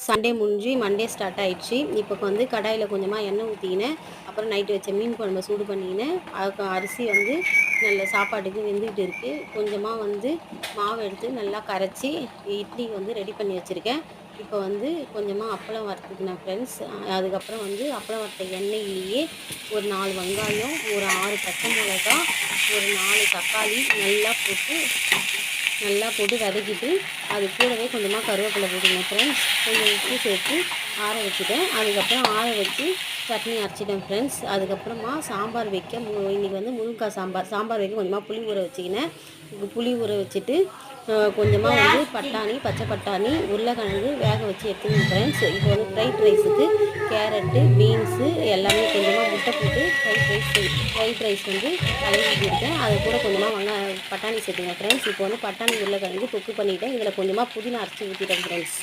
Sunday முடிஞ்சு Monday start ஆயிடுச்சு. இப்போ வந்து கடாயில் கொஞ்சமாக எண்ணெய் ஊற்றிக்கினேன். அப்புறம் நைட்டு வச்ச மீன் குழம்ப சூடு பண்ணிக்கினேன். அதுக்கு அரிசி வந்து நல்ல சாப்பாட்டுக்கு வெந்துக்கிட்டு இருக்குது. கொஞ்சமாக வந்து மாவு எடுத்து நல்லா கரைச்சி இட்லி வந்து ரெடி பண்ணி வச்சுருக்கேன். இப்போ வந்து கொஞ்சமாக அப்பளம் வறுத்துக்கினேன் ஃப்ரெண்ட்ஸ். அதுக்கப்புறம் வந்து அப்பளம் வறுத்த எண்ணெயிலேயே ஒரு 4 வெங்காயம், ஒரு 6 பச்சை மிளகா, ஒரு 4 தக்காளி நல்லா போட்டு வதக்கிட்டு அது கூடவே கொஞ்சமாக கருவேப்பிலை போட்டுக்கணும் ஃப்ரெண்ட்ஸ். கொஞ்சம் உப்பு சேர்த்து ஆற வச்சுட்டேன். அதுக்கப்புறம் ஆற வச்சு சட்னி அரைச்சிட்டேன் ஃப்ரெண்ட்ஸ். அதுக்கப்புறமா சாம்பார் வைக்க இன்றைக்கி வந்து முருங்கைக்காய் சாம்பார் வைக்க கொஞ்சமாக புளி ஊற வச்சுக்கினேன். புளி ஊற வச்சுட்டு கொஞ்சமாக வந்து பச்சை பட்டாணி, உருளைக்கிழங்கு வேக வச்சு எடுத்துக்கணும் ஃப்ரெண்ட்ஸ். இப்போ வந்து ஃப்ரைட் ரைஸுக்கு கேரட்டு, பீன்ஸு எல்லாமே கொஞ்சமாக முட்டை போட்டு ஃப்ரைட் ரைஸ் வந்து கலக்கிக்கிட்டேன். அது கூட கொஞ்சமாக பட்டாணி சேர்த்துங்க ஃப்ரெண்ட்ஸ். இப்போ வந்து பட்டாணி உருளைக்கிழங்கு தொக்கு பண்ணிவிட்டேன். இதில் கொஞ்சமாக புதினா அரைச்சி ஊற்றிட்டேன் ஃப்ரெண்ட்ஸ்.